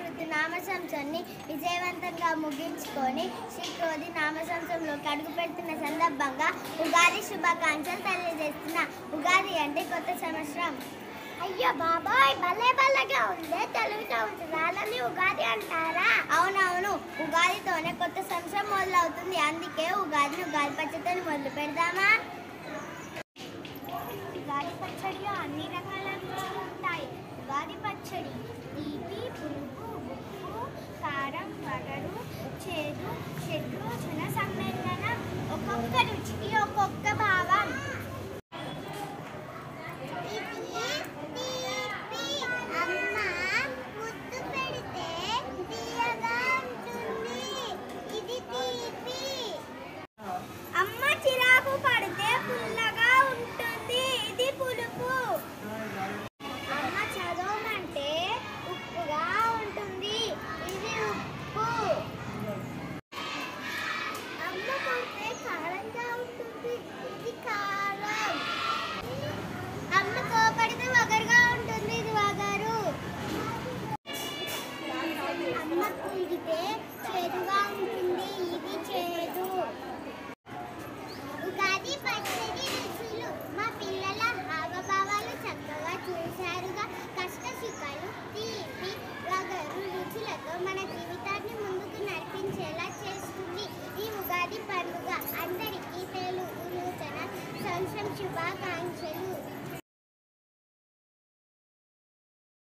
ఋతునామ సంవత్సరాన్ని విజయవంతంగా ముగించుకొని శ్రీ క్రోధి నామ సంవత్సరంలోకి అడుగుపెడుతున్న సందర్భంగా ఉగాది శుభాకాంక్షలు తెలియజేస్తున్న. ఉగాది అంటే కొత్త సంవత్సరం. అయ్యో బాబాయ్, భలే భలేగా ఉందే, తెలుగుతో ఉంటుందని ఉగాది అంటారా? అవునవును, ఉగాదితోనే కొత్త సంవత్సరం మొదలవుతుంది. అందుకే ఉగాది పచ్చడితో మొదలు పెడదామా? ఉగాది పచ్చడిలో అన్ని రకాల రుచులు ఉంటాయి. ఉగాది పచ్చడి తీపి, పులుపు, ఉప్పు, కారం, వగరు, చేదు, షడ్రుచుల సమ్మేళనం. ఒక్కొక్క రుచికి ఒక్కొక్క భావం. అమ్మ చిరాకు పడితే పుల్లగా ఉంటుంది, ఇది పులుపు. అమ్మ చదవమంటే ఉప్పుగా ఉంటుంది, ఇది ఉప్పు. అమ్మ కొడితే కారంగా ఉంటుంది, ఇది కారం. అమ్మ కోపడితే వగరుగా ఉంటుంది, ఇది వగరు. అమ్మ తిరిగితే చేదుగా ఉంటుంది, ఇది చేదు. ఉగాది పచ్చడి రుచులు. మా పిల్లల హావభావాలు చక్కగా చూశారుగా. కష్ట సుఖాలు, తీపి, వగరు రుచులతో మన జీవితాన్ని ముందుకు నడిపించేలా చేస్తుంది ఈ ఉగాది పండుగ. అందరికీ తెలుగు నూతన సంవత్సరం శుభాకాంక్షలు.